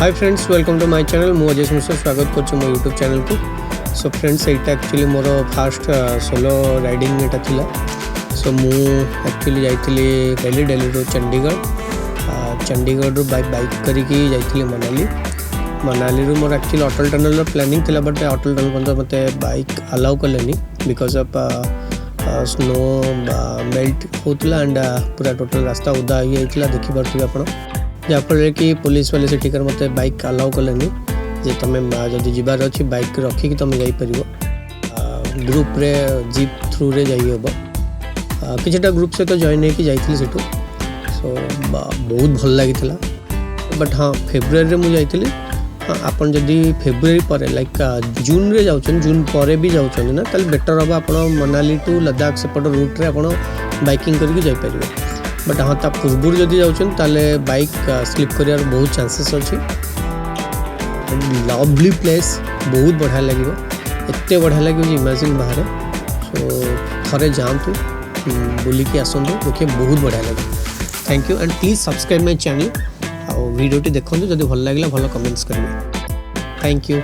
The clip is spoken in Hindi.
Hi friends, welcome to my channel. मु अजय मिश्र स्वागत कर मो यूट्यूब चैनल को। सो फ्रेंड्स, यहाँ actually more fast solo riding एटा थिला। सो मु एक्चुअली जाइली दिल्ली रू चंडीगढ़ रू बाइक करिकी जाइली मनाली रू। मोर एक्चुअली अटल टनल रो प्लानिंग थिला, बट अटल टनल पन्त मते बाइक अलाउ कलेनी बिकॉज ऑफ स्नो मेल्ट होतला एंड पूरा टोटल रास्ता उदा ही होइतला। देखि पारथि आपण जहाँफल कि पुलिस वाले सेठिकार मत बाइक अलाउ कलेनी जे तुम जदि जीवार अच्छी बाइक रखिक तुम जापर ग्रुप रे जीप थ्रू रे जाइब। किछटा ग्रुप सहित जॉइन होकर जाइली सेठू। सो बहुत भल लगी। बट हाँ, फेब्रुआरी मुझे जाइली। हाँ, आपन जदि फेब्रुआरी पर लाइक जून रे जाउछन, जून पर भी जाउछन ना, ताले बेटर हम आप मनाली टू लद्दाख सेपट रूट रे आप बाइकिंग करके जाइपर। बट हाँ, ता पूर्व जदि जाउछन ताले बाइक स्लिप कर बहुत चांसेस अच्छी। लवली प्लेस, बहुत बढ़िया लगे, एत बढ़िया लगे इमेजिन बाहर। सो थरे जातु बुलिकी आसतु, देखिए बहुत बढ़िया लगे। Thank you and please subscribe my channel. Video देखो जब भल लगे भल कमेंट्स करेंगे। Thank you.